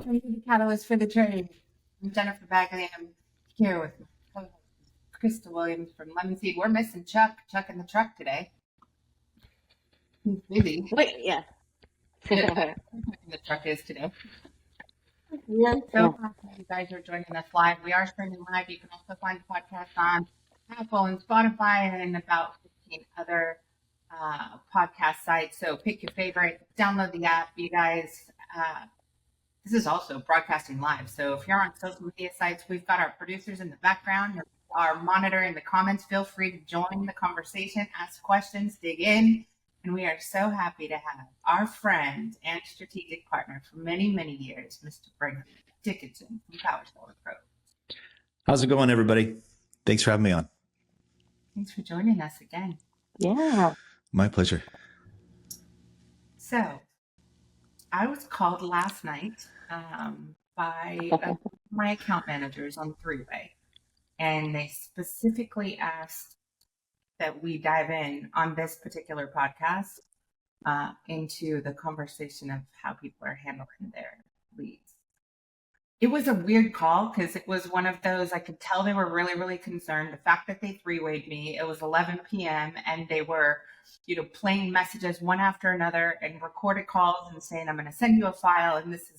Are you the catalyst for the trade? I'm Jennifer Bagley, and I'm here with my co-host, Krista Williams from Lemon Seed. We're missing Chuck in the truck today. He's busy. Wait, yeah. The truck is today. We are so happy you guys are joining us live. We are streaming live. You can also find the podcast on Apple and Spotify and about 15 other podcast sites. So pick your favorite, download the app. You guys, this is also broadcasting live. So if you're on social media sites, we've got our producers in the background, our monitor in the comments. Feel free to join the conversation, ask questions, dig in. And we are so happy to have our friend and strategic partner for many, many years, Mr. Brigham Dickinson from Power Pro. How's it going, everybody? Thanks for having me on. Thanks for joining us again. Yeah. My pleasure. So I was called last night by my account managers on three-way, and they specifically asked that we dive in on this particular podcast into the conversation of how people are handling their leads. It was a weird call because it was one of those, I could tell they were really, really concerned. The fact that they three-wayed me, it was 11 p.m. and they were, playing messages one after another and recorded calls and saying, I'm going to send you a file and this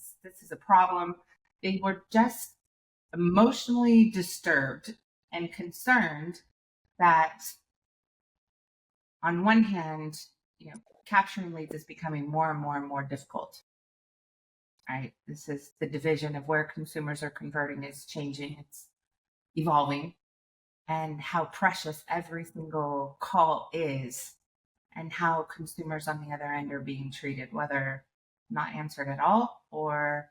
is a problem. They were just emotionally disturbed and concerned that on one hand, capturing leads is becoming more and more and more difficult. Right? This is the division of where consumers are converting is changing. It's evolving, and how precious every single call is, and how consumers on the other end are being treated, whether not answered at all or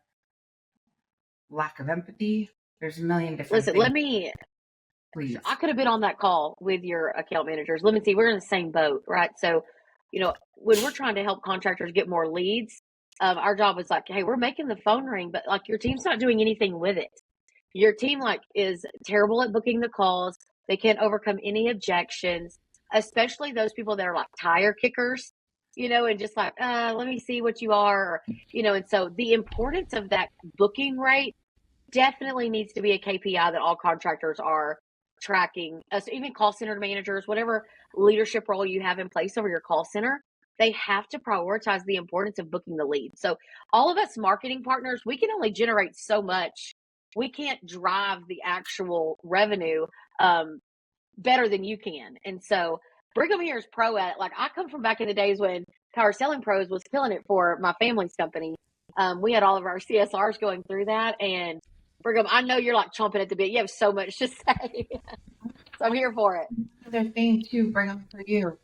lack of empathy. There's a million different things. Please. I could have been on that call with your account managers. Let me see, we're in the same boat, right? So, when we're trying to help contractors get more leads, our job is like, hey, we're making the phone ring, but your team's not doing anything with it. Your team is terrible at booking the calls. They can't overcome any objections, especially those people that are like tire kickers, and just let me see what you are, and so the importance of that booking rate definitely needs to be a KPI that all contractors are tracking. So even call center managers, whatever leadership role you have in place over your call center, they have to prioritize the importance of booking the lead. So all of us marketing partners, we can only generate so much. We can't drive the actual revenue better than you can. And so Brigham here is pro at it. I come from back in the days when Power Selling Pros was killing it for my family's company. We had all of our CSRs going through that. And Brigham, I know you're chomping at the bit. You have so much to say. So I'm here for it. Another thing too, Brigham, for you.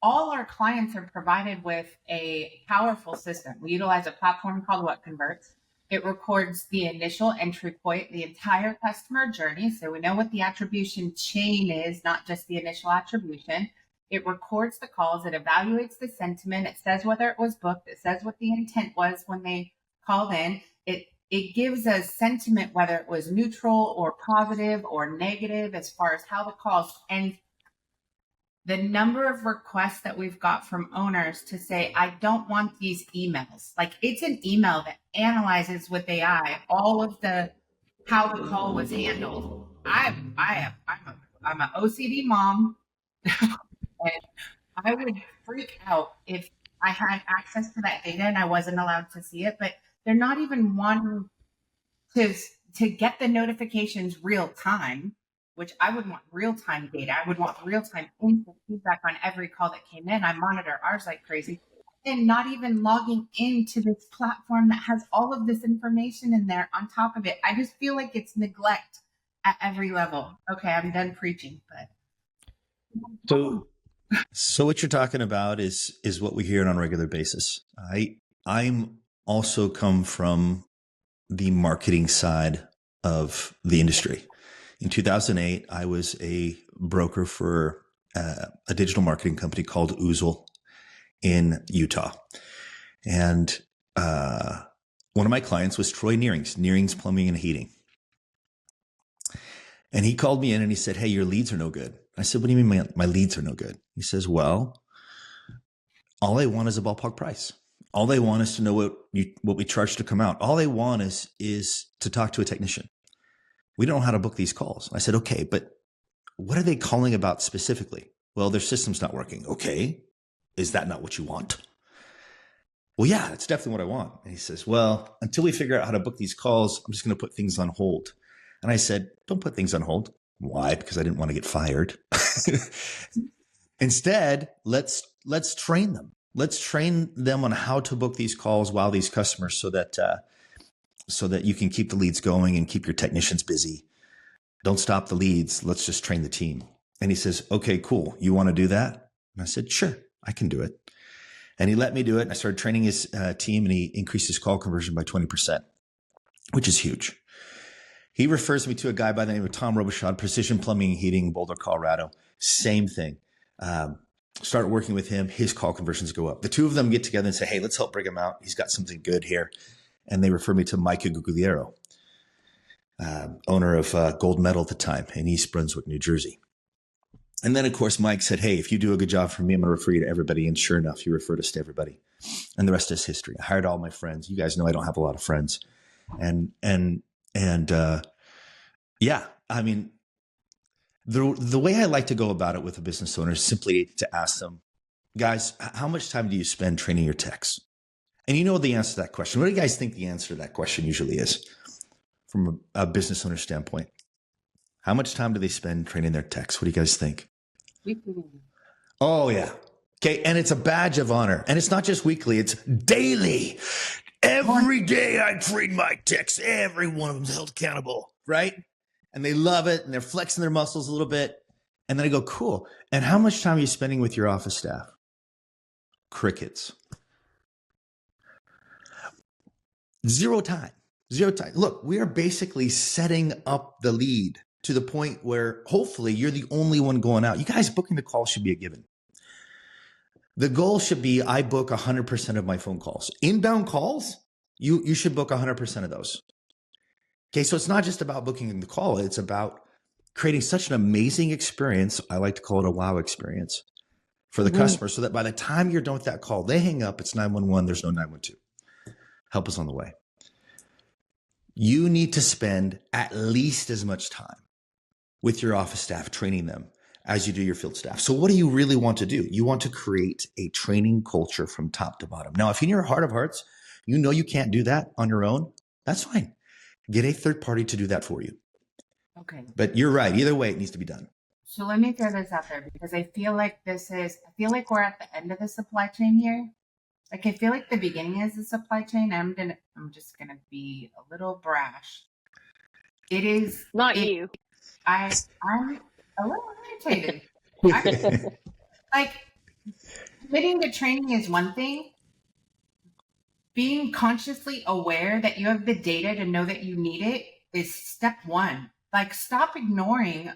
All our clients are provided with a powerful system. We utilize a platform called What Converts. It records the initial entry point, the entire customer journey. So we know what the attribution chain is, not just the initial attribution. It records the calls. It evaluates the sentiment. It says whether it was booked. It says what the intent was when they called in. It gives a sentiment, whether it was neutral or positive or negative as far as how the calls. And the number of requests that we've got from owners to say, I don't want these emails. It's an email that analyzes with AI all of how the call was handled. I'm an OCD mom, and I would freak out if I had access to that data and I wasn't allowed to see it. But they're not even wanting to get the notifications real time, which I would want real-time data. I would want real-time instant feedback on every call that came in. I monitor ours like crazy. And not even logging into this platform that has all of this information in there on top of it. I just feel like it's neglect at every level. Okay, I'm done preaching, but. So what you're talking about is what we hear on a regular basis. I'm also come from the marketing side of the industry. In 2008, I was a broker for a digital marketing company called Oozle in Utah. And one of my clients was Troy Nearing's Plumbing and Heating. And he called me in and he said, hey, your leads are no good. I said, what do you mean my leads are no good? He says, well, all I want is a ballpark price. All they want is to know what we charge to come out. All they want is to talk to a technician. We don't know how to book these calls. I said, okay, but what are they calling about specifically? Well, their system's not working. Okay. Is that not what you want? Well, yeah, that's definitely what I want. And he says, well, until we figure out how to book these calls, I'm just going to put things on hold. And I said, don't put things on hold. Why? Because I didn't want to get fired. Instead, let's train them. Let's train them on how to book these calls while these customers so that you can keep the leads going and keep your technicians busy. Don't stop the leads. Let's just train the team. And he says, okay, cool. You want to do that? And I said, sure, I can do it. And he let me do it. And I started training his team, and he increased his call conversion by 20%, which is huge. He refers me to a guy by the name of Tom Robichaud, Precision Plumbing and Heating, Boulder, Colorado. Same thing. Start working with him. His call conversions go up. The two of them get together and say, hey, let's help Brigham out. He's got something good here. And they refer me to Mike Gugliero, owner of Gold Medal at the time in East Brunswick, New Jersey. And then, of course, Mike said, hey, if you do a good job for me, I'm going to refer you to everybody. And sure enough, he referred us to everybody. And the rest is history. I hired all my friends. You guys know I don't have a lot of friends. And yeah, I mean, the way I like to go about it with a business owner is simply to ask them, guys, how much time do you spend training your techs? And you know the answer to that question. What do you guys think the answer to that question usually is from a business owner standpoint? How much time do they spend training their techs? What do you guys think? Weekly. Oh, yeah. Okay. And it's a badge of honor. And it's not just weekly, it's daily. Every day I train my techs. Every one of them's held accountable, right? And they love it. And they're flexing their muscles a little bit. And then I go, cool. And how much time are you spending with your office staff? Crickets. Zero time. Look, we are basically setting up the lead to the point where hopefully you're the only one going out. You guys booking the call should be a given. The goal should be I book 100% of my phone calls. Inbound calls, you should book 100% of those. Okay, so it's not just about booking the call. It's about creating such an amazing experience. I like to call it a wow experience for the customer, so that by the time you're done with that call, they hang up, it's 911, there's no 912. Help us on the way. You need to spend at least as much time with your office staff training them as you do your field staff. So what do you really want to do? You want to create a training culture from top to bottom. Now, if in your heart of hearts, you know you can't do that on your own, that's fine. Get a third party to do that for you. Okay. But you're right. Either way, it needs to be done. So let me throw this out there, because I feel like we're at the end of the supply chain here. Like, I feel like the beginning is the supply chain. I'm just gonna be a little brash. It is Not you. I'm a little irritated. Like, committing to training is one thing. Being consciously aware that you have the data to know that you need it is step one. Like, stop ignoring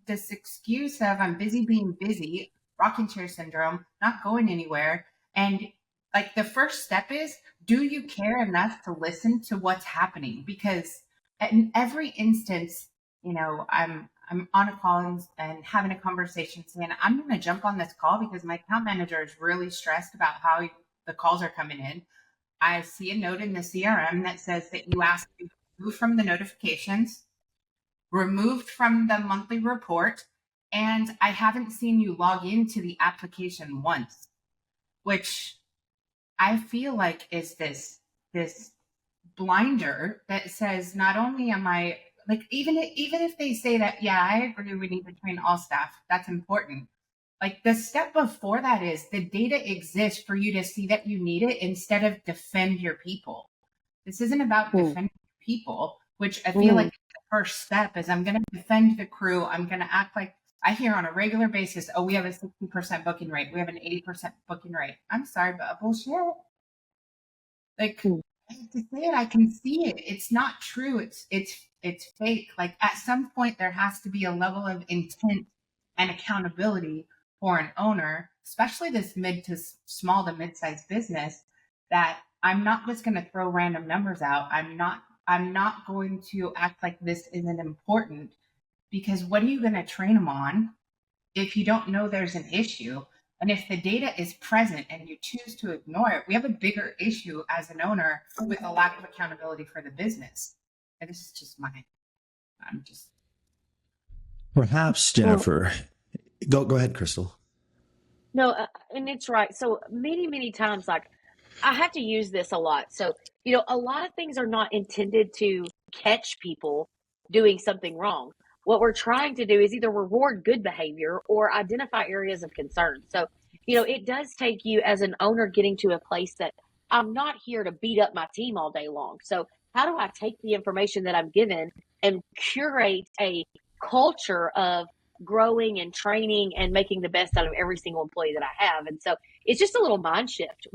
this excuse of I'm busy being busy, rocking chair syndrome, not going anywhere. And like, the first step is, do you care enough to listen to what's happening? Because in every instance, you know, I'm on a call and having a conversation saying, I'm going to jump on this call because my account manager is really stressed about how the calls are coming in. I see a note in the CRM that says that you asked to be removed from the notifications, removed from the monthly report, and I haven't seen you log into the application once, which I feel like is this blinder that says, not only am I, like, even if they say that, yeah, I agree, we need to train all staff, that's important. Like, the step before that is the data exists for you to see that you need it instead of defend your people. This isn't about defending people, which I feel like the first step is, I'm going to defend the crew. I'm going to act like I hear on a regular basis, oh, we have a 60% booking rate. We have an 80% booking rate. I'm sorry, but bullshit. Like, I have to say it. I can see it. It's not true. It's fake. Like, at some point, there has to be a level of intent and accountability for an owner, especially this mid to small to mid-sized business, that I'm not just going to throw random numbers out. I'm not going to act like this isn't important, because what are you going to train them on if you don't know there's an issue? And if the data is present and you choose to ignore it, we have a bigger issue as an owner with a lack of accountability for the business. And this is just I'm just. Perhaps, Jennifer, go ahead, Crystal. No, and it's right. So many times, like, I have to use this a lot. So, a lot of things are not intended to catch people doing something wrong. What we're trying to do is either reward good behavior or identify areas of concern. So, it does take you as an owner getting to a place that I'm not here to beat up my team all day long. So, how do I take the information that I'm given and curate a culture of growing and training and making the best out of every single employee that I have? And so it's just a little mind shift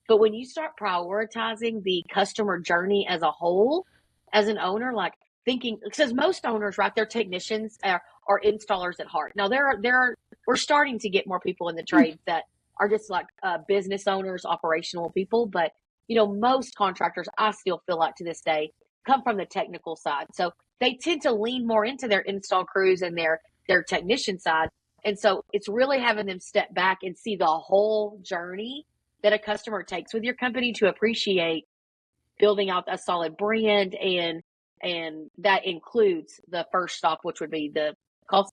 but when you start prioritizing the customer journey as a whole, as an owner, like thinking, because most owners, right, they're technicians or installers at heart. Now we're starting to get more people in the trades that are just like business owners, operational people. But most contractors, I still feel like to this day, come from the technical side. So they tend to lean more into their install crews and their technician side. And so it's really having them step back and see the whole journey that a customer takes with your company to appreciate building out a solid brand. And that includes the first stop, which would be the call.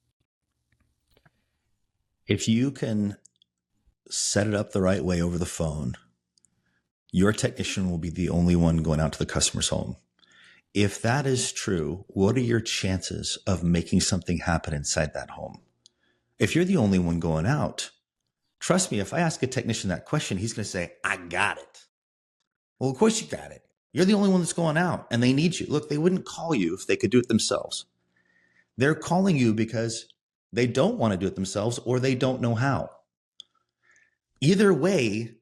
If you can set it up the right way over the phone, your technician will be the only one going out to the customer's home. If that is true, what are your chances of making something happen inside that home? If you're the only one going out, trust me, if I ask a technician that question, he's going to say, I got it. Well, of course you got it. You're the only one that's going out and they need you. Look, they wouldn't call you if they could do it themselves. They're calling you because they don't want to do it themselves or they don't know how. Either way,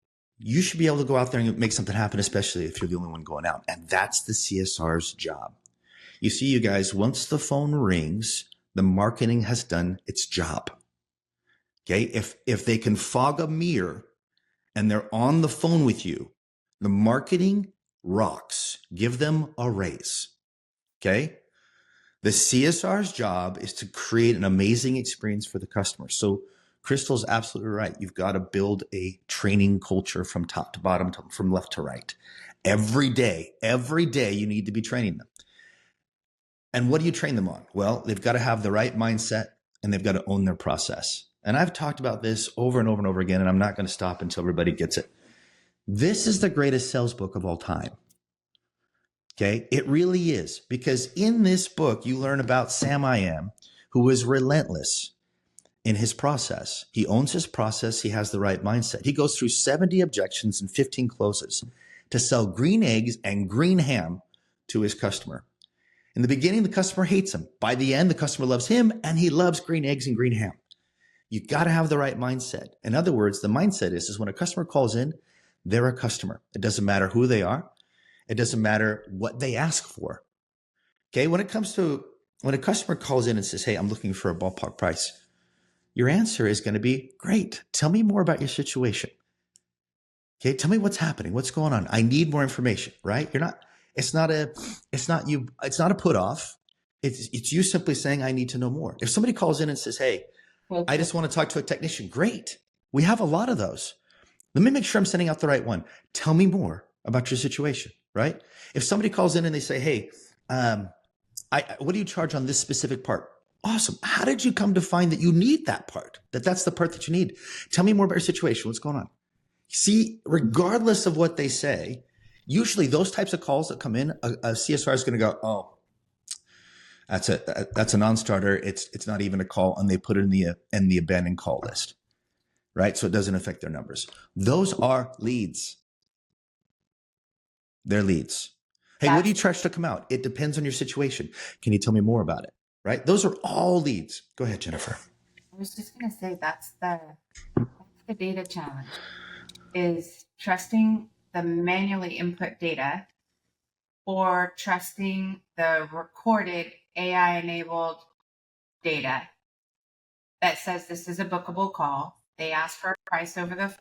you should be able to go out there and make something happen, especially if you're the only one going out. And that's the CSR's job. You see, you guys, once the phone rings, the marketing has done its job. Okay. If they can fog a mirror and they're on the phone with you, the marketing rocks. Give them a raise. Okay. The CSR's job is to create an amazing experience for the customer. So Crystal's absolutely right. You've got to build a training culture from top to bottom, from left to right. Every day you need to be training them. And what do you train them on? Well, they've got to have the right mindset and they've got to own their process. And I've talked about this over and over and over again, and I'm not going to stop until everybody gets it. This is the greatest sales book of all time. Okay, it really is, because in this book, you learn about Sam I Am, who was relentless in his process. He owns his process. He has the right mindset. He goes through 70 objections and 15 closes to sell green eggs and green ham to his customer. In the beginning, the customer hates him. By the end, the customer loves him and he loves green eggs and green ham. You got to have the right mindset. In other words, the mindset is when a customer calls in, they're a customer. It doesn't matter who they are. It doesn't matter what they ask for. Okay. When a customer calls in and says, hey, I'm looking for a ballpark price, your answer is going to be, great. Tell me more about your situation. Okay. Tell me what's happening. What's going on? I need more information, right? It's not a put off. It's you simply saying, I need to know more. If somebody calls in and says, hey, I just want to talk to a technician. Great. We have a lot of those. Let me make sure I'm sending out the right one. Tell me more about your situation, right? If somebody calls in and they say, hey, what do you charge on this specific part? Awesome. How did you come to find that you need that part? That's the part that you need. Tell me more about your situation. What's going on? See, regardless of what they say, usually those types of calls that come in, a CSR is going to go, oh, that's a non-starter. It's not even a call, and they put it in the abandoned call list, right? So it doesn't affect their numbers. Those are leads. They're leads. Hey, what do you charge to come out? It depends on your situation. Can you tell me more about it? Right? Those are all leads. Go ahead, Jennifer. I was just going to say that's the data challenge, is trusting the manually input data or trusting the recorded AI-enabled data that says this is a bookable call. They asked for a price over the phone,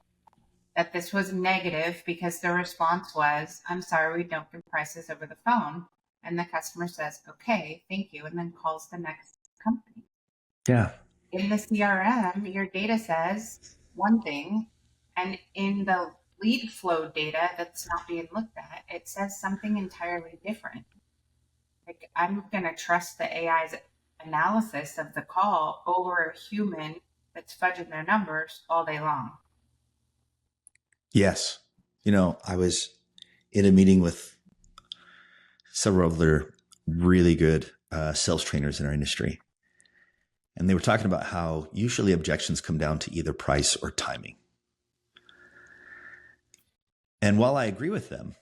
that this was negative because the response was, I'm sorry, we don't do prices over the phone. And the customer says, okay, thank you, and then calls the next company. Yeah. In the CRM, your data says one thing, and in the lead flow data that's not being looked at, it says something entirely different. Like, I'm going to trust the AI's analysis of the call over a human that's fudging their numbers all day long. Yes. I was in a meeting with several other really good sales trainers in our industry. And they were talking about how usually objections come down to either price or timing. And while I agree with them,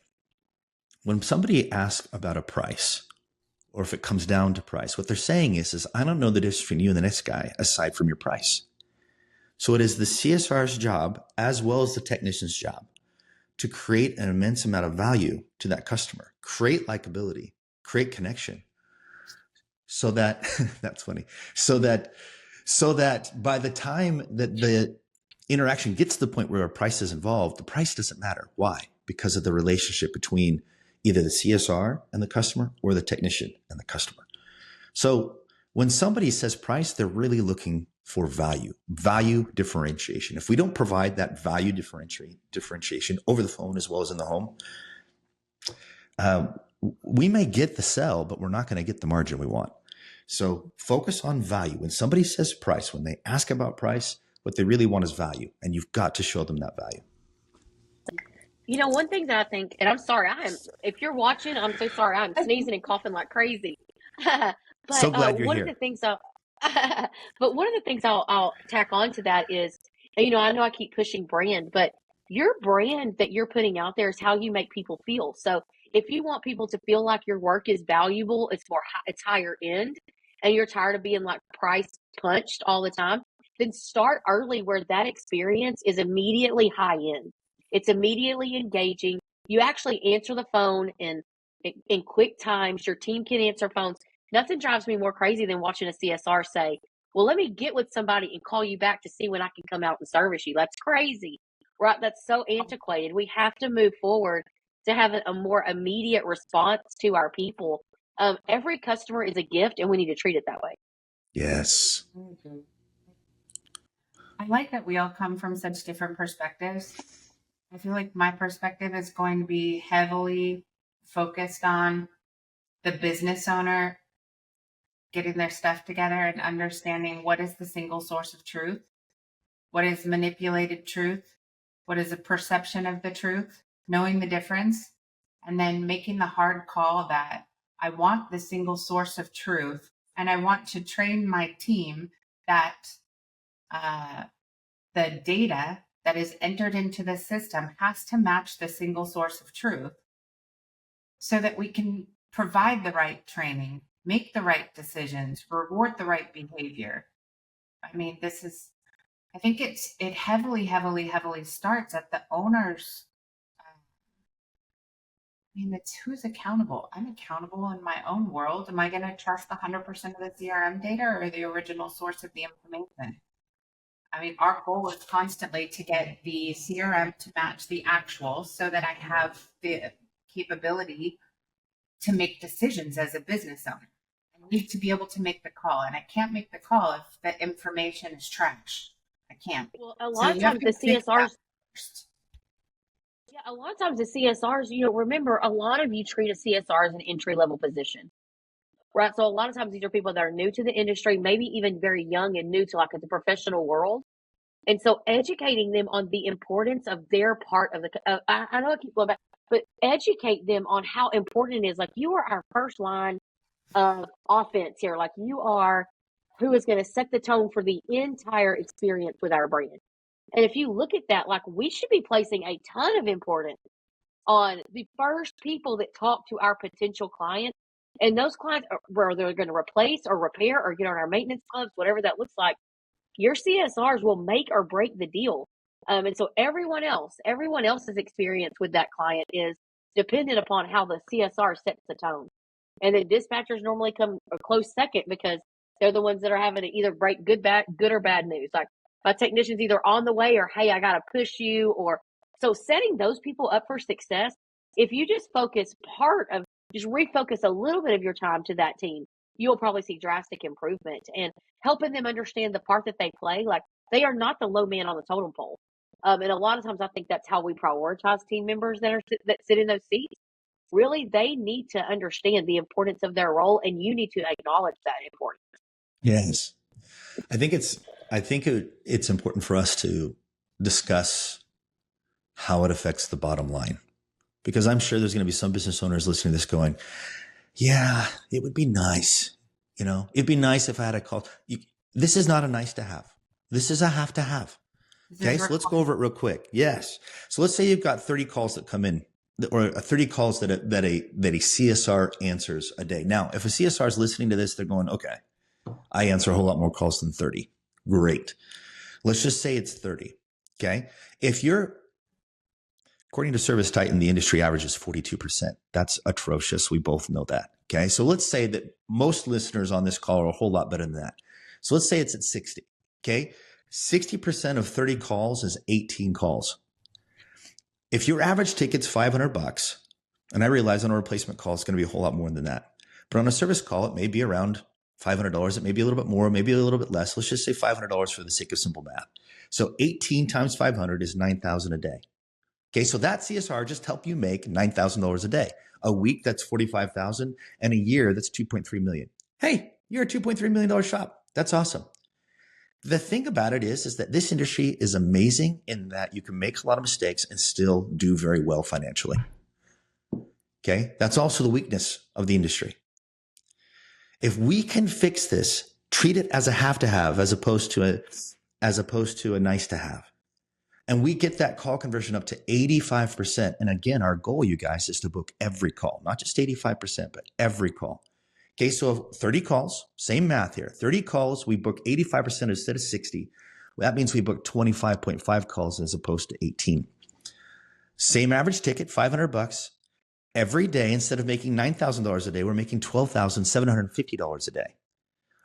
when somebody asks about a price, or if it comes down to price, what they're saying is I don't know the difference between you and the next guy aside from your price. So it is the CSR's job, as well as the technician's job, to create an immense amount of value to that customer, create likability, create connection, so that that's funny. So that by the time that the interaction gets to the point where a price is involved, the price doesn't matter. Why? Because of the relationship between either the CSR and the customer or the technician and the customer. So when somebody says price, they're really looking for value differentiation. If we don't provide that value differentiation over the phone as well as in the home, we may get the sell, but we're not going to get the margin we want. So focus on value. When somebody says price, when they ask about price, what they really want is value, and you've got to show them that value. One thing that I think, and I'm sorry, if you're watching, I'm so sorry, I'm sneezing and coughing like crazy. But so glad you're one here. of the things but one of the things I'll tack on to that is, I know I keep pushing brand, but your brand that you're putting out there is how you make people feel. So if you want people to feel like your work is valuable, it's higher end, and you're tired of being like price punched all the time, then start early where that experience is immediately high end. It's immediately engaging. You actually answer the phone in quick times. Your team can answer phones. Nothing drives me more crazy than watching a CSR say, well, let me get with somebody and call you back to see when I can come out and service you. That's crazy, right? That's so antiquated. We have to move forward to have a more immediate response to our people. Every customer is a gift, and we need to treat it that way. Yes. I like that we all come from such different perspectives. I feel like my perspective is going to be heavily focused on the business owner getting their stuff together and understanding what is the single source of truth, what is manipulated truth, what is a perception of the truth, knowing the difference, and then making the hard call that I want the single source of truth, and I want to train my team that the data that is entered into the system has to match the single source of truth so that we can provide the right training, make the right decisions, reward the right behavior. I mean, I think it heavily starts at the owners. It's who's accountable. I'm accountable in my own world. Am I going to trust 100% of the CRM data or the original source of the information? Our goal is constantly to get the CRM to match the actual so that I have the capability to make decisions as a business owner. I need to be able to make the call, and I can't make the call if the information is trash. I can't. Well, a lot of times the CSRs, a lot of times the CSRs, remember, a lot of you treat a CSR as an entry level position. Right. So a lot of times these are people that are new to the industry, maybe even very young and new to the professional world. And so educating them on the importance of their part of I know I keep going back, but educate them on how important it is. Like, you are our first line of offense here. Like, you are who is going to set the tone for the entire experience with our brand. And if you look at that, we should be placing a ton of importance on the first people that talk to our potential clients. And those clients, where they're going to replace or repair or get on our maintenance clubs, whatever that looks like, your CSRs will make or break the deal. And so everyone else's experience with that client is dependent upon how the CSR sets the tone. And then dispatchers normally come a close second because they're the ones that are having to either break good or bad news. Like, my technician's either on the way or, hey, I got to push you. Or so setting those people up for success, if you just refocus a little bit of your time to that team, you'll probably see drastic improvement. And helping them understand the part that they play. Like, They are not the low man on the totem pole. And a lot of times I think that's how we prioritize team members that sit in those seats. Really, they need to understand the importance of their role, and you need to acknowledge that importance. Yes. I think it's important for us to discuss how it affects the bottom line, because I'm sure there's going to be some business owners listening to this going, yeah, it would be nice. It'd be nice if I had a call. This is not a nice to have. This is a have to have. Okay. So let's go over it real quick. Yes. So let's say you've got 30 calls that come in, or 30 calls that a CSR answers a day. Now, if a CSR is listening to this, they're going, okay, I answer a whole lot more calls than 30. Great. Let's just say it's 30. Okay. According to Service Titan, the industry average is 42%. That's atrocious. We both know that. Okay. So let's say that most listeners on this call are a whole lot better than that. So let's say it's at 60. Okay. 60% of 30 calls is 18 calls. If your average ticket's $500, and I realize on a replacement call, it's going to be a whole lot more than that. But on a service call, it may be around $500. It may be a little bit more, maybe a little bit less. Let's just say $500 for the sake of simple math. So 18 times 500 is $9,000 a day. Okay, so that CSR just helped you make $9,000 a day. A week, that's $45,000, and a year, that's $2.3 million. Hey, you're a $2.3 million shop. That's awesome. The thing about it is that this industry is amazing in that you can make a lot of mistakes and still do very well financially. Okay, that's also the weakness of the industry. If we can fix this, treat it as a have to have as opposed to a nice to have, and we get that call conversion up to 85%. And again, our goal, you guys, is to book every call, not just 85%, but every call. Okay, so 30 calls, same math here. 30 calls, we book 85% instead of 60. That means we book 25.5 calls as opposed to 18. Same average ticket, $500. Every day, instead of making $9,000 a day, we're making $12,750 a day.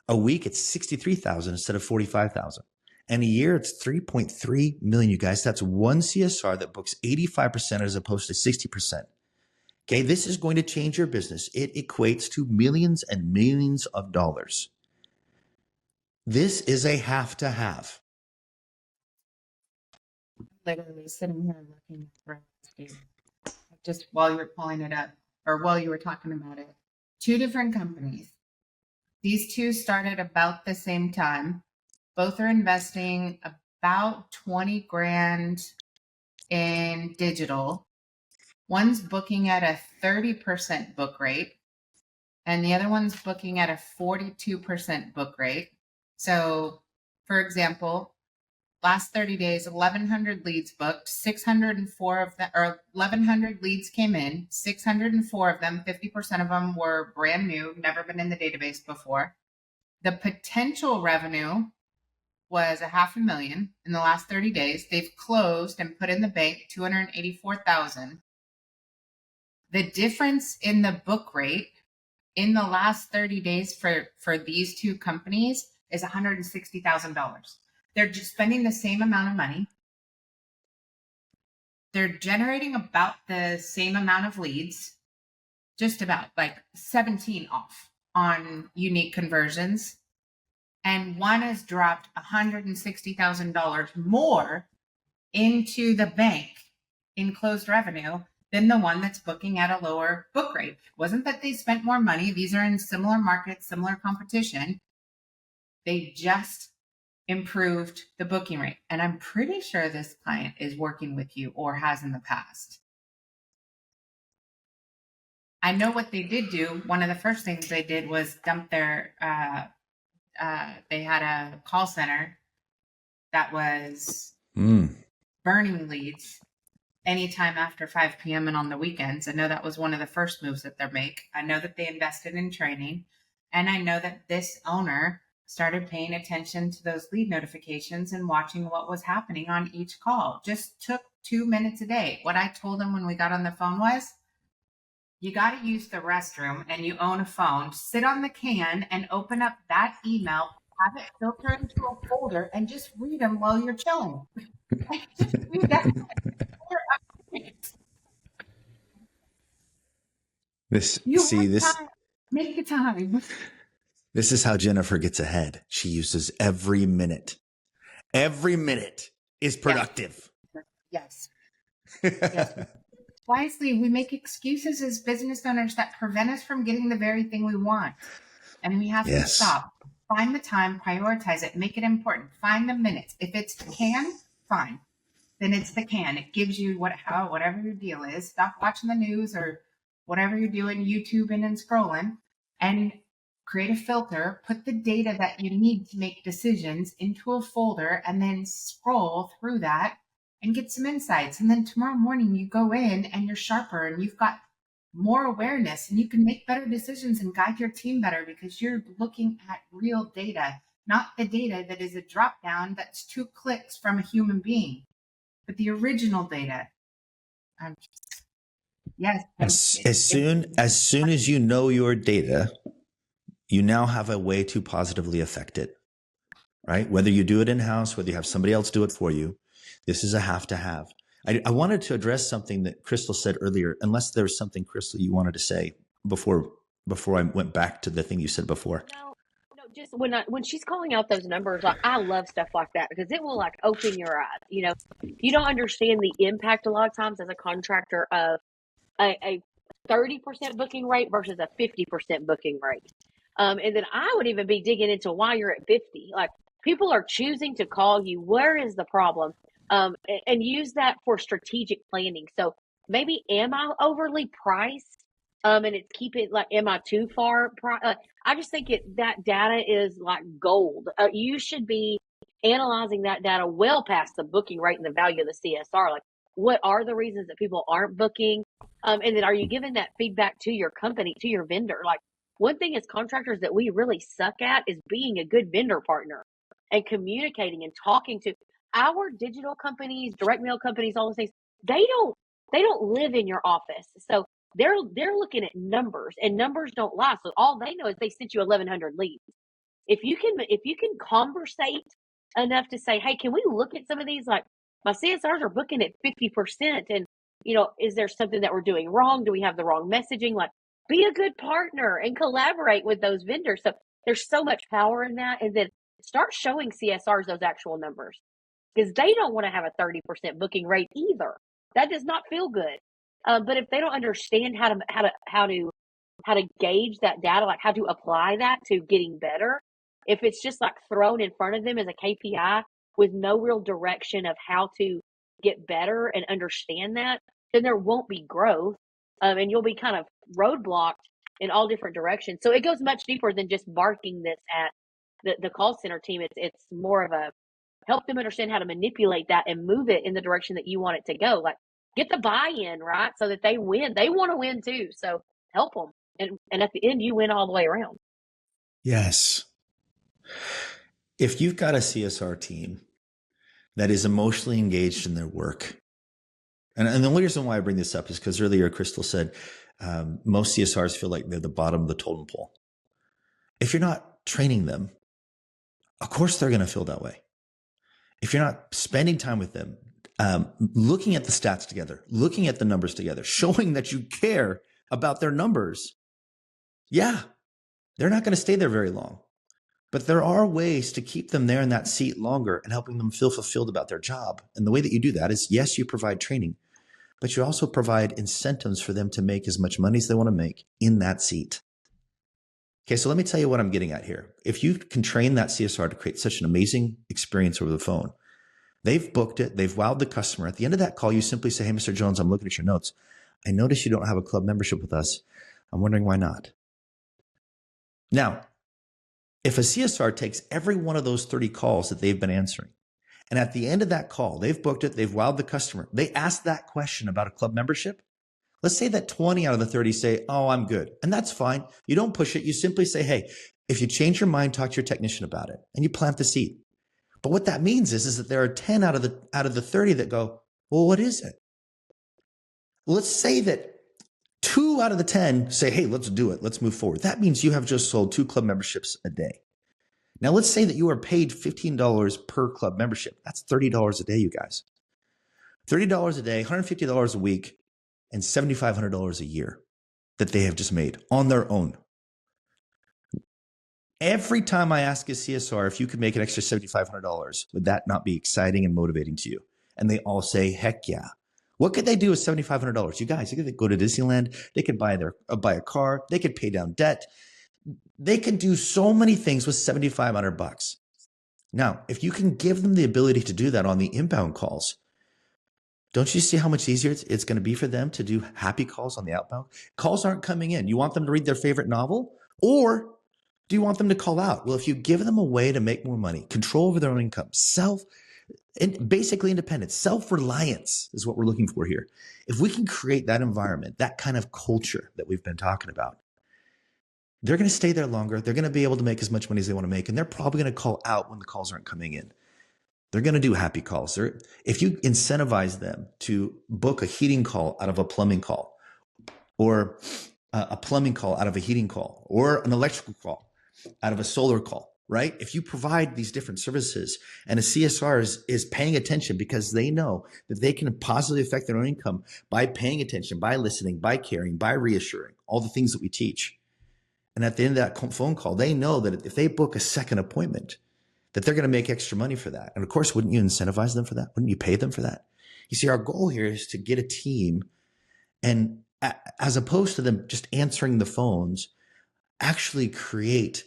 A week, it's $63,000 instead of $45,000. And a year, it's $3.3 million, you guys. That's one CSR that books 85% as opposed to 60%. Okay, this is going to change your business. It equates to millions and millions of dollars. This is a have to have. Literally sitting here looking at just while you were pulling it up, or while you were talking about it. Two different companies. These two started about the same time. Both are investing about 20 grand in digital. One's booking at a 30% book rate, and the other one's booking at a 42% book rate. So, for example, last 30 days, 1,100 leads booked, 604 of them, or 1,100 leads came in, 604 of them, 50% of them were brand new, never been in the database before. The potential revenue was $500,000 in the last 30 days. They've closed and put in the bank $284,000. The difference in the book rate in the last 30 days for these two companies is $160,000. They're just spending the same amount of money. They're generating about the same amount of leads, just about like 17 off on unique conversions. And one has dropped $160,000 more into the bank in closed revenue than the one that's booking at a lower book rate. Wasn't that they spent more money. These are in similar markets, similar competition. They just improved the booking rate. And I'm pretty sure this client is working with you or has in the past. I know what they did do. One of the first things they did was dump their, they had a call center that was burning leads anytime after 5 p.m. and on the weekends. I know that was one of the first moves that they make. I know that they invested in training. And I know that this owner started paying attention to those lead notifications and watching what was happening on each call. Just took 2 minutes a day. What I told him when we got on the phone was, you got to use the restroom and you own a phone. Sit on the can and open up that email, have it filter into a folder, and just read them while you're chilling. Just read that. Make the time. This is how Jennifer gets ahead. She uses every minute. Every minute is productive. Yes. Yes. Wisely, we make excuses as business owners that prevent us from getting the very thing we want. And we have to stop. Find the time, prioritize it, make it important. Find the minutes. If it's the can, fine. Then it's the can. It gives you whatever your deal is. Stop watching the news or whatever you're doing, YouTubing and scrolling, and create a filter. Put the data that you need to make decisions into a folder, and then scroll through that and get some insights. And then tomorrow morning you go in and you're sharper and you've got more awareness and you can make better decisions and guide your team better because you're looking at real data, not the data that is a drop down that's 2 clicks from a human being, but the original data. Yes. As soon as you know your data, you now have a way to positively affect it, right? Whether you do it in-house, whether you have somebody else do it for you, this is a have to have. I wanted to address something that Crystal said earlier, unless there was something, Crystal, you wanted to say before I went back to the thing you said before. No, just when she's calling out those numbers, like, I love stuff like that because it will like open your eyes. You don't understand the impact a lot of times as a contractor of a 30% booking rate versus a 50% booking rate. And then I would even be digging into why you're at 50. Like, people are choosing to call you. Where is the problem? And use that for strategic planning. So maybe, am I overly priced? And it's keeping like, am I too far? I just think that data is like gold. You should be analyzing that data well past the booking rate and the value of the CSR. Like, what are the reasons that people aren't booking? And then are you giving that feedback to your company, to your vendor? Like, one thing as contractors that we really suck at is being a good vendor partner and communicating and talking to our digital companies, direct mail companies, all those things. They don't live in your office. So they're looking at numbers, and numbers don't lie. So all they know is they sent you 1,100 leads. If you can conversate enough to say, hey, can we look at some of these? Like, my CSRs are booking at 50%. And, is there something that we're doing wrong? Do we have the wrong messaging? Like, be a good partner and collaborate with those vendors. So there's so much power in that. And then start showing CSRs those actual numbers, because they don't want to have a 30% booking rate either. That does not feel good. But if they don't understand how to gauge that data, like how to apply that to getting better, if it's just like thrown in front of them as a KPI with no real direction of how to get better and understand that, then there won't be growth. And you'll be kind of roadblocked in all different directions. So it goes much deeper than just barking this at the call center team. It's more of a help them understand how to manipulate that and move it in the direction that you want it to go. Like, get the buy-in, right? So that they win. They want to win too. So help them. And at the end, you win all the way around. Yes. If you've got a CSR team that is emotionally engaged in their work, and the only reason why I bring this up is because earlier Crystal said most CSRs feel like they're the bottom of the totem pole. If you're not training them, of course they're going to feel that way. If you're not spending time with them, looking at the stats together, looking at the numbers together, showing that you care about their numbers, yeah, they're not going to stay there very long. But there are ways to keep them there in that seat longer and helping them feel fulfilled about their job. And the way that you do that is, yes, you provide training, but you also provide incentives for them to make as much money as they want to make in that seat. Okay, so let me tell you what I'm getting at here. If you can train that CSR to create such an amazing experience over the phone, they've booked it, they've wowed the customer. At the end of that call, you simply say, hey, Mr. Jones, I'm looking at your notes. I notice you don't have a club membership with us. I'm wondering why not. Now, if a CSR takes every one of those 30 calls that they've been answering, and at the end of that call, they've booked it, they've wowed the customer, they ask that question about a club membership. Let's say that 20 out of the 30 say, oh, I'm good. And that's fine. You don't push it. You simply say, hey, if you change your mind, talk to your technician about it, and you plant the seed. But what that means is that there are 10 out of the 30 that go, well, what is it? Let's say that 2 out of the 10 say, hey, let's do it. Let's move forward. That means you have just sold 2 club memberships a day. Now, let's say that you are paid $15 per club membership. That's $30 a day, you guys. $30 a day, $150 a week, and $7,500 a year that they have just made on their own. Every time I ask a CSR if you could make an extra $7,500, would that not be exciting and motivating to you? And they all say, heck yeah. What could they do with $7,500? You guys, they could go to Disneyland. They could buy a car. They could pay down debt. They could do so many things with $7,500. Now, if you can give them the ability to do that on the inbound calls, don't you see how much easier it's going to be for them to do happy calls on the outbound? Calls aren't coming in. You want them to read their favorite novel, or do you want them to call out? Well, if you give them a way to make more money, control over their own income, basically independence, self-reliance is what we're looking for here. If we can create that environment, that kind of culture that we've been talking about, they're going to stay there longer. They're going to be able to make as much money as they want to make. And they're probably going to call out when the calls aren't coming in. They're going to do happy calls. If you incentivize them to book a heating call out of a plumbing call, or a plumbing call out of a heating call, or an electrical call out of a solar call, right? If you provide these different services and a CSR is paying attention because they know that they can positively affect their own income by paying attention, by listening, by caring, by reassuring, all the things that we teach. And at the end of that phone call, they know that if they book a second appointment, that they're going to make extra money for that. And of course, wouldn't you incentivize them for that? Wouldn't you pay them for that? You see, our goal here is to get a team, and as opposed to them just answering the phones, actually create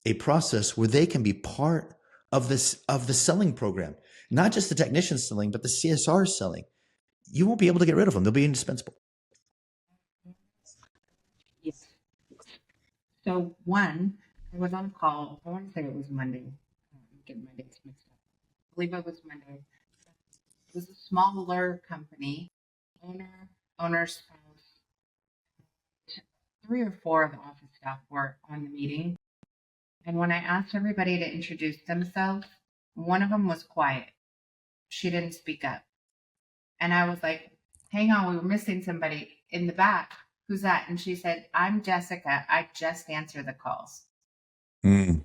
a process where they can be part of the selling program, not just the technician selling, but the CSR selling. You won't be able to get rid of them. They'll be indispensable. Yes. So one, I was on a call. I want to say it was Monday. I'm getting my dates mixed up. I believe it was Monday. It was a smaller company. Owner's spouse. 3 or 4 of the office staff were on the meeting. And when I asked everybody to introduce themselves, one of them was quiet. She didn't speak up. And I was like, hang on, we were missing somebody in the back. Who's that? And she said, I'm Jessica. I just answer the calls. And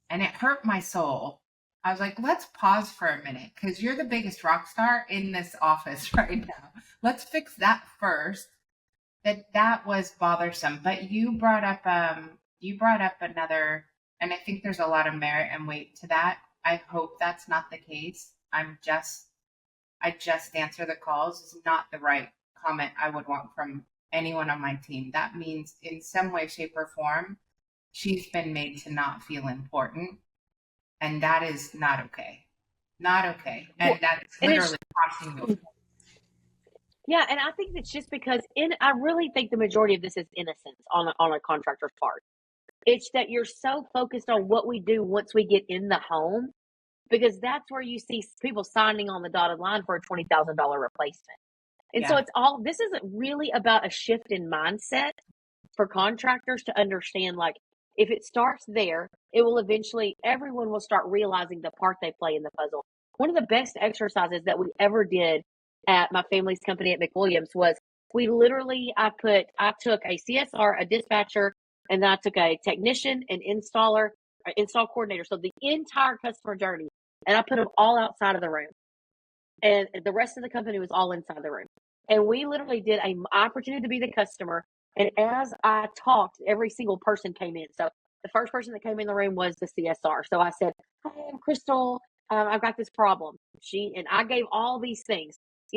it hurt my soul. I was like, let's pause for a minute, because you're the biggest rock star in this office right now. Let's fix that first. That was bothersome. But you brought up another, and I think there's a lot of merit and weight to that. I hope that's not the case. I just answer the calls is not the right comment I would want from anyone on my team. That means in some way, shape, or form, she's been made to not feel important. And that is not okay. Not okay. And that's literally costing me. Yeah, and I think it's just because I really think the majority of this is innocence on a contractor's part. It's that you're so focused on what we do once we get in the home, because that's where you see people signing on the dotted line for a $20,000 replacement. And so this isn't really about a shift in mindset for contractors to understand, like, if it starts there, it will eventually, everyone will start realizing the part they play in the puzzle. One of the best exercises that we ever did at my family's company at McWilliams was we literally, I took a CSR, a dispatcher, and then I took a technician, an installer, an install coordinator. So the entire customer journey, and I put them all outside of the room. And the rest of the company was all inside the room. And we literally did I pretended to be the customer. And as I talked, every single person came in. So the first person that came in the room was the CSR. So I said, "Hi, I'm Crystal. I've got this problem." And I gave all these things.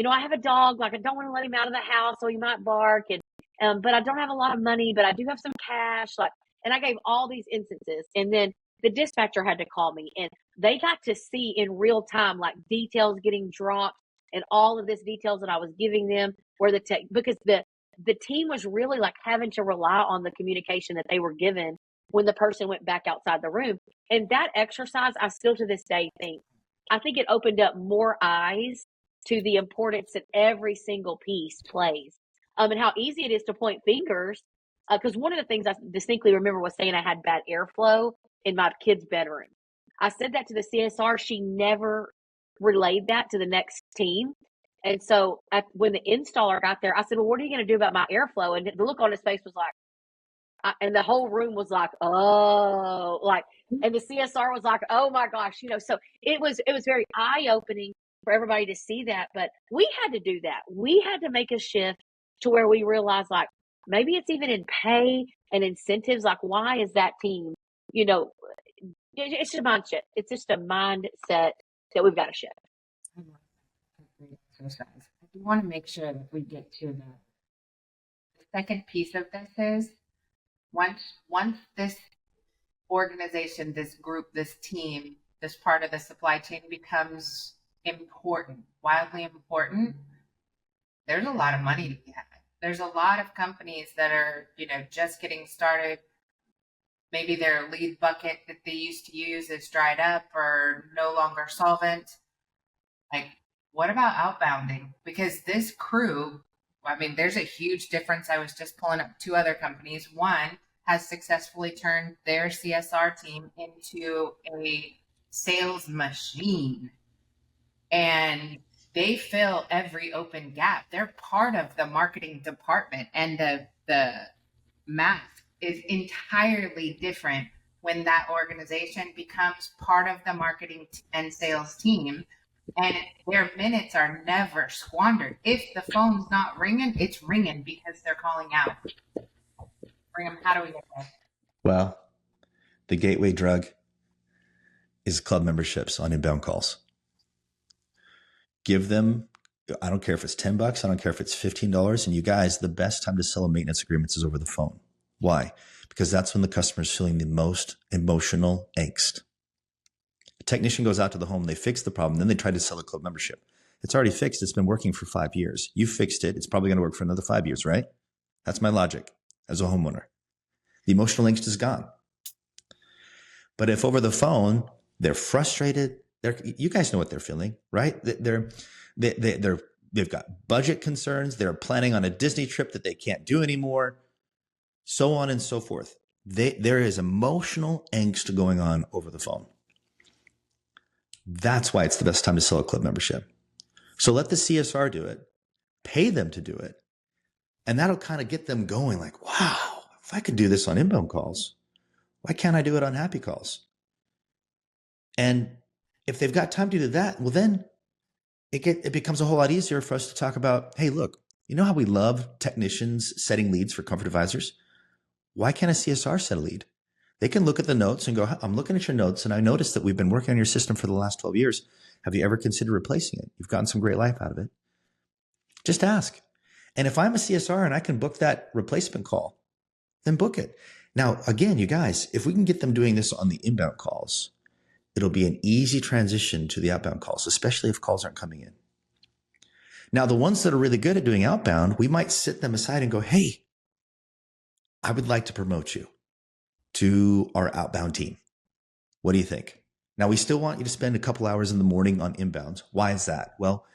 I have a dog. Like, I don't want to let him out of the house, so he might bark. And but I don't have a lot of money, but I do have some cash. And I gave all these instances. And then the dispatcher had to call me, and they got to see in real time, like, details getting dropped and all of this details that I was giving them, where because the team was really, like, having to rely on the communication that they were given when the person went back outside the room. And that exercise, I still to this day I think it opened up more eyes to the importance that every single piece plays. And how easy it is to point fingers. Because one of the things I distinctly remember was saying I had bad airflow in my kid's bedroom. I said that to the CSR. She never relayed that to the next team. And so when the installer got there, I said, "Well, what are you going to do about my airflow?" And the look on his face was like, and the whole room was like, "Oh," like, and the CSR was like, "Oh my gosh," So it was very eye-opening for everybody to see that. But we had to do that. We had to make a shift to where we realized, like, maybe it's even in pay and incentives. Like, why is that team you know, it's just a mindset. It's just a mindset that we've got to shift. I love that. Great exercise. I do want to make sure that we get to the second piece of this is once this organization, this group, this team, this part of the supply chain becomes important, wildly important, there's a lot of money to be had. There's a lot of companies that are, just getting started. Maybe their lead bucket that they used to use is dried up or no longer solvent. Like, what about outbounding? Because this crew, I mean, there's a huge difference. I was just pulling up two other companies. One has successfully turned their CSR team into a sales machine, and they fill every open gap. They're part of the marketing department, and the math is entirely different when that organization becomes part of the marketing and sales team, and their minutes are never squandered. If the phone's not ringing, it's ringing because they're calling out. Brigham, how do we get there? Well, the gateway drug is club memberships on inbound calls. Give them, I don't care if it's $10, I don't care if it's $15. And you guys, the best time to sell a maintenance agreements is over the phone. Why? Because that's when the customer is feeling the most emotional angst. A technician goes out to the home, they fix the problem, then they try to sell a club membership. It's already fixed. It's been working for 5 years. You fixed it. It's probably going to work for another 5 years, right? That's my logic as a homeowner. The emotional angst is gone. But if over the phone, they're frustrated, you guys know what they're feeling, right? They've got budget concerns. They're planning on a Disney trip that they can't do anymore, so on and so forth. There is emotional angst going on over the phone. That's why it's the best time to sell a club membership. So let the CSR do it, pay them to do it, and that'll kind of get them going like, wow, if I could do this on inbound calls, why can't I do it on happy calls? And if they've got time to do that, well, then it becomes a whole lot easier for us to talk about, hey, look, you know how we love technicians setting leads for comfort advisors? Why can't a CSR set a lead? They can look at the notes and go, I'm looking at your notes and I noticed that we've been working on your system for the last 12 years. Have you ever considered replacing it? You've gotten some great life out of it. Just ask. And if I'm a CSR and I can book that replacement call, then book it. Now, again, you guys, if we can get them doing this on the inbound calls, it'll be an easy transition to the outbound calls, especially if calls aren't coming in. Now, the ones that are really good at doing outbound, we might sit them aside and go, hey, I would like to promote you to our outbound team. What do you think? Now, we still want you to spend a couple hours in the morning on inbounds. Why is that? Well,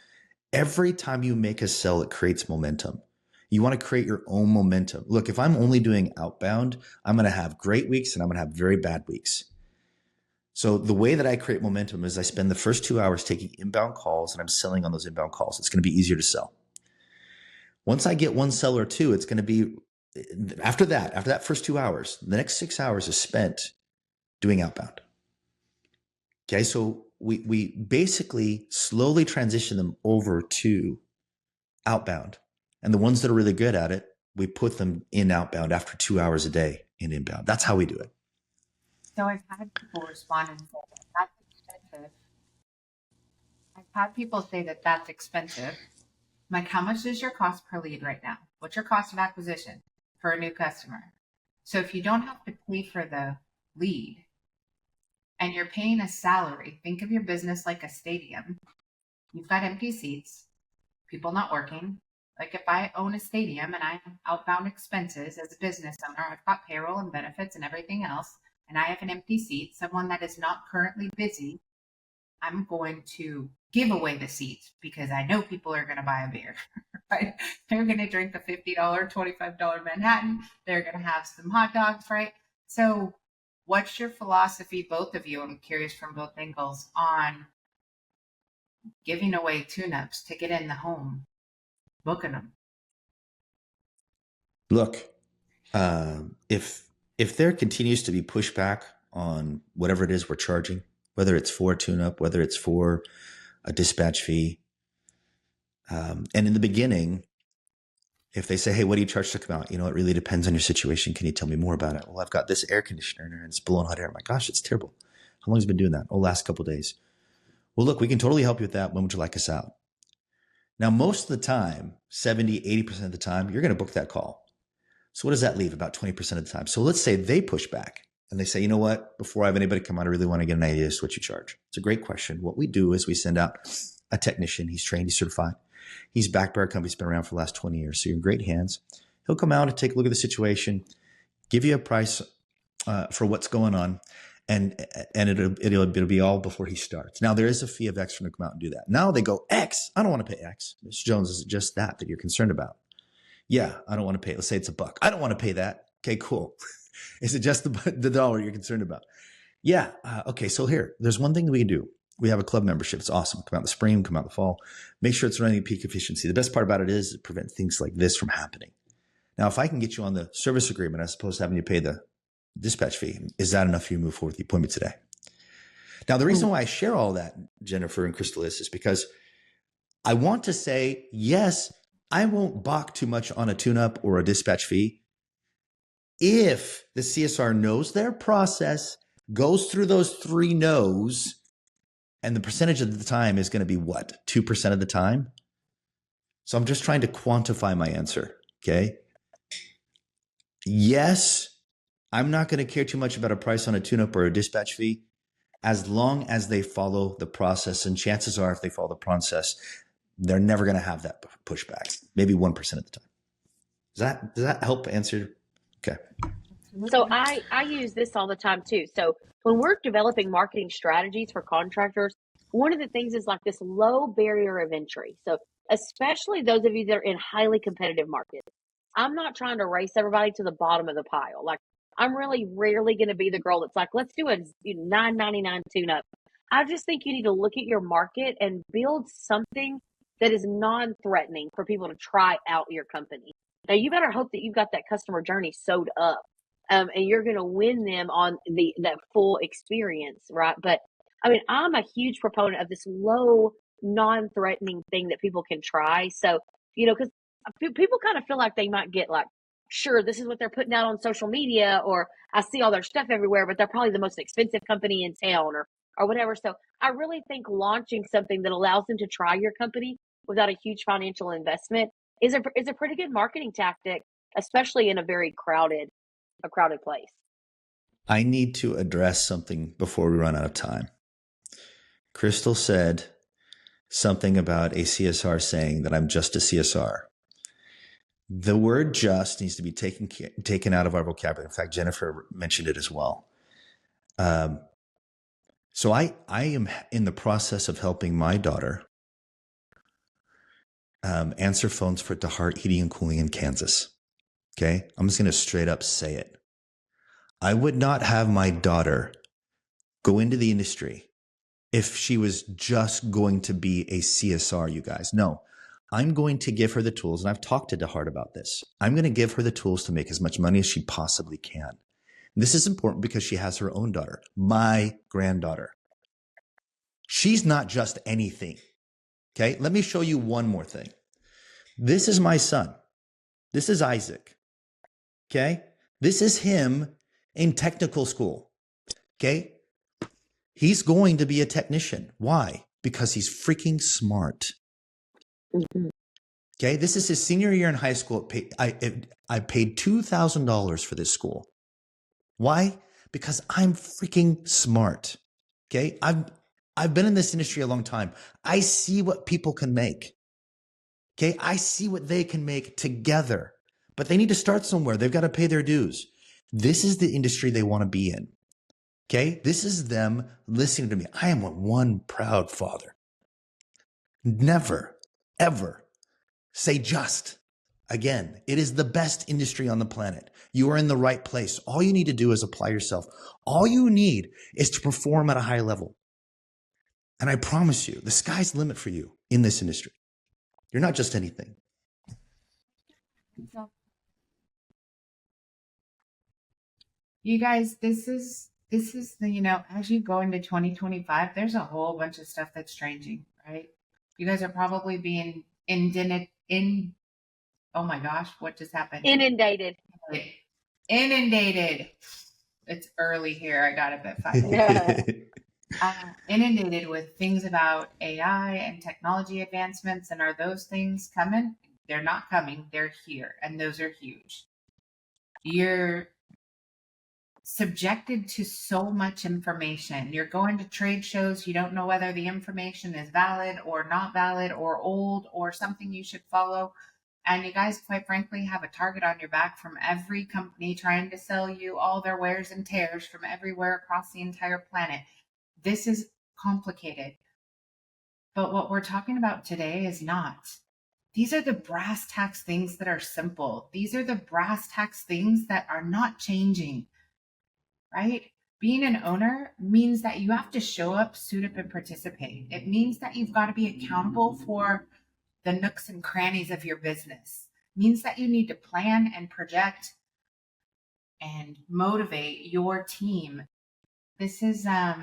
every time you make a sell, it creates momentum. You want to create your own momentum. Look, if I'm only doing outbound, I'm going to have great weeks and I'm going to have very bad weeks. So the way that I create momentum is I spend the first 2 hours taking inbound calls and I'm selling on those inbound calls. It's going to be easier to sell. Once I get one sell or two, it's going to be after that first 2 hours, the next 6 hours is spent doing outbound. Okay, so we basically slowly transition them over to outbound. And the ones that are really good at it, we put them in outbound after 2 hours a day in inbound. That's how we do it. So I've had people respond and say that's expensive. I've had people say that that's expensive. Like, how much is your cost per lead right now? What's your cost of acquisition for a new customer? So if you don't have to pay for the lead and you're paying a salary, think of your business like a stadium. You've got empty seats, people not working. Like if I own a stadium and I have outbound expenses as a business owner, I've got payroll and benefits and everything else, and I have an empty seat, someone that is not currently busy, I'm going to give away the seats because I know people are going to buy a beer, right? They're going to drink a $50, $25 Manhattan. They're going to have some hot dogs, right? So what's your philosophy, both of you, I'm curious from both angles, on giving away tune-ups to get in the home, booking them? Look, if there continues to be pushback on whatever it is we're charging, whether it's for a tune-up, whether it's for a dispatch fee, and in the beginning, If they say, hey, what do you charge to come out? You know, it really depends on your situation. Can you tell me more about it? Well, I've got this air conditioner and it's blowing hot air. I'm like, gosh, it's terrible. How long has it been doing that? Oh, last couple of days. Well, look, we can totally help you with that. When would you like us out? Now, most of the time, 70, 80% of the time, you're going to book that call. So what does that leave? About 20% of the time. So let's say they push back and they say, you know what? Before I have anybody come out, I really want to get an idea as to what you charge. It's a great question. What we do is we send out a technician. He's trained, he's certified. He's backed by our company. He's been around for the last 20 years. So you're in great hands. He'll come out and take a look at the situation, give you a price for what's going on. And it'll be all before he starts. Now, there is a fee of X for him to come out and do that. Now they go, X, I don't want to pay X. Mr. Jones, is it just that you're concerned about? Yeah, I don't want to pay. Let's say it's $1. I don't want to pay that. Okay, cool. Is it just the dollar you're concerned about? Yeah. Okay, so there's one thing that we can do. We have a club membership. It's awesome. Come out in the spring, come out in the fall. Make sure it's running at peak efficiency. The best part about it is it prevents things like this from happening. Now, if I can get you on the service agreement as opposed to having you pay the dispatch fee, is that enough for you to move forward with the appointment today? Now, the reason why I share all that, Jennifer and Crystal, is because I want to say, yes, I won't balk too much on a tune-up or a dispatch fee if the CSR knows their process, goes through those 3 no's, and the percentage of the time is going to be what? 2% of the time? So I'm just trying to quantify my answer, okay? Yes, I'm not going to care too much about a price on a tune-up or a dispatch fee as long as they follow the process. And chances are, if they follow the process, they're never going to have that pushback, maybe 1% of the time. Does that help answer? Okay. So I use this all the time too. So when we're developing marketing strategies for contractors, one of the things is like this low barrier of entry. So especially those of you that are in highly competitive markets, I'm not trying to race everybody to the bottom of the pile. Like I'm really rarely going to be the girl that's like, let's do a $9.99 tune-up. I just think you need to look at your market and build something that is non-threatening for people to try out your company. Now you better hope that you've got that customer journey sewed up, and you're going to win them on that full experience, right? But I mean, I'm a huge proponent of this low, non-threatening thing that people can try. So, because people kind of feel like they might get like, sure, this is what they're putting out on social media, or I see all their stuff everywhere, but they're probably the most expensive company in town or whatever. So I really think launching something that allows them to try your company without a huge financial investment is a pretty good marketing tactic, especially in a crowded place. I need to address something before we run out of time. Crystal said something about a CSR saying that I'm just a CSR. The word just needs to be taken out of our vocabulary. In fact, Jennifer mentioned it as well. So I am in the process of helping my daughter answer phones for DeHart Heating and Cooling in Kansas. Okay? I'm just going to straight up say it. I would not have my daughter go into the industry if she was just going to be a CSR, you guys. No, I'm going to give her the tools, and I've talked to DeHart about this. I'm going to give her the tools to make as much money as she possibly can. This is important because she has her own daughter, my granddaughter. She's not just anything. Okay, let me show you one more thing. This is my son. This is Isaac. Okay, this is him in technical school. Okay, he's going to be a technician. Why? Because he's freaking smart. Mm-hmm. Okay, this is his senior year in high school. I paid $2,000 for this school. Why? Because I'm freaking smart. Okay, I've been in this industry a long time. I see what people can make. Okay, I see what they can make together, but they need to start somewhere. They've got to pay their dues. This is the industry they want to be in. Okay, this is them listening to me. I am one proud father. Never, ever say just. Again, it is the best industry on the planet. You are in the right place. All you need to do is apply yourself. All you need is to perform at a high level. And I promise you, the sky's the limit for you in this industry. You're not just anything. So, you guys, this is the, as you go into 2025, there's a whole bunch of stuff that's changing, right? You guys are probably being inundated Oh my gosh, what just happened? Inundated. Inundated. It's early here. I got up at 5. Inundated with things about AI and technology advancements. And are those things coming? They're not coming. They're here. And those are huge. You're subjected to so much information. You're going to trade shows. You don't know whether the information is valid or not valid or old or something you should follow. And you guys, quite frankly, have a target on your back from every company trying to sell you all their wares and tears from everywhere across the entire planet. This is complicated. But what we're talking about today is not. These are the brass tacks things that are simple. These are the brass tacks things that are not changing, right? Being an owner means that you have to show up, suit up, and participate. It means that you've got to be accountable for the nooks and crannies of your business. It means that you need to plan and project and motivate your team. This is, as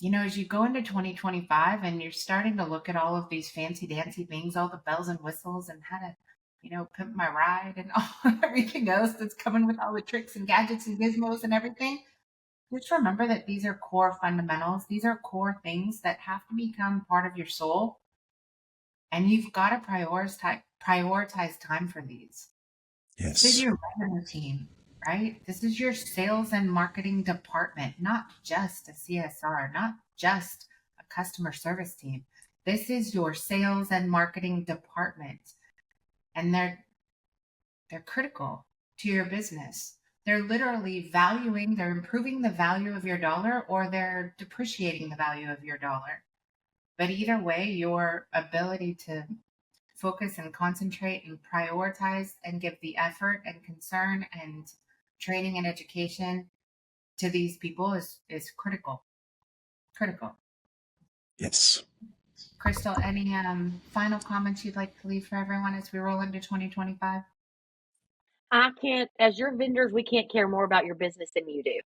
you go into 2025 and you're starting to look at all of these fancy dancy things, all the bells and whistles and how to, pimp my ride and all everything else that's coming with all the tricks and gadgets and gizmos and everything. Just remember that these are core fundamentals. These are core things that have to become part of your soul. And you've got to prioritize time for these. Yes. This is your revenue team, right? This is your sales and marketing department, not just a CSR, not just a customer service team. This is your sales and marketing department. And they're critical to your business. They're literally they're improving the value of your dollar, or they're depreciating the value of your dollar. But either way, your ability to focus and concentrate and prioritize and give the effort and concern and training and education to these people is critical. Critical. Yes. Crystal, any final comments you'd like to leave for everyone as we roll into 2025? As your vendors, we can't care more about your business than you do.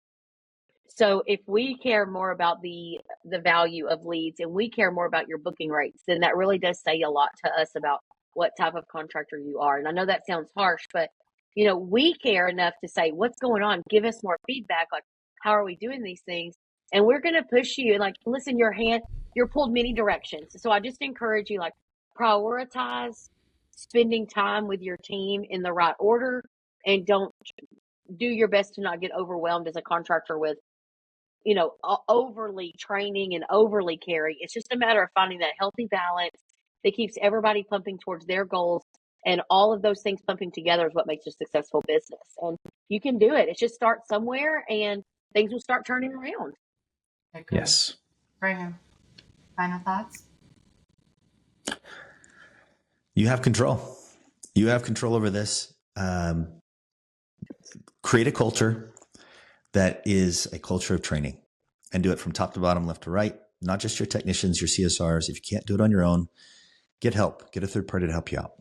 So if we care more about the value of leads and we care more about your booking rates, then that really does say a lot to us about what type of contractor you are. And I know that sounds harsh, but we care enough to say, what's going on? Give us more feedback. Like, how are we doing these things? And we're going to push you. Like, listen, you're pulled many directions. So I just encourage you, like, prioritize spending time with your team in the right order, and don't do your best to not get overwhelmed as a contractor with overly training and overly caring. It's just a matter of finding that healthy balance that keeps everybody pumping towards their goals, and all of those things pumping together is what makes a successful business. And you can do it. It's just start somewhere and things will start turning around. Okay. Yes. Brigham, final thoughts? You have control. You have control over this. Create a culture that is a culture of training, and do it from top to bottom, left to right, not just your technicians, your CSRs. If you can't do it on your own, get help. Get a third party to help you out.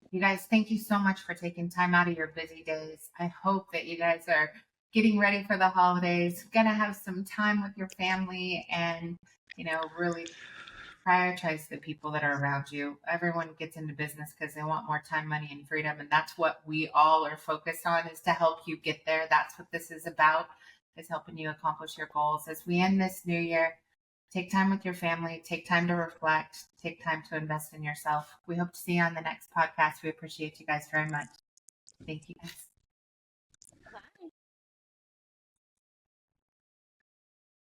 You guys, thank you so much for taking time out of your busy days. I hope that you guys are getting ready for the holidays, gonna have some time with your family, and really prioritize the people that are around you. Everyone gets into business because they want more time, money, and freedom. And that's what we all are focused on, is to help you get there. That's what this is about, is helping you accomplish your goals. As we end this new year, take time with your family, take time to reflect, take time to invest in yourself. We hope to see you on the next podcast. We appreciate you guys very much. Thank you guys.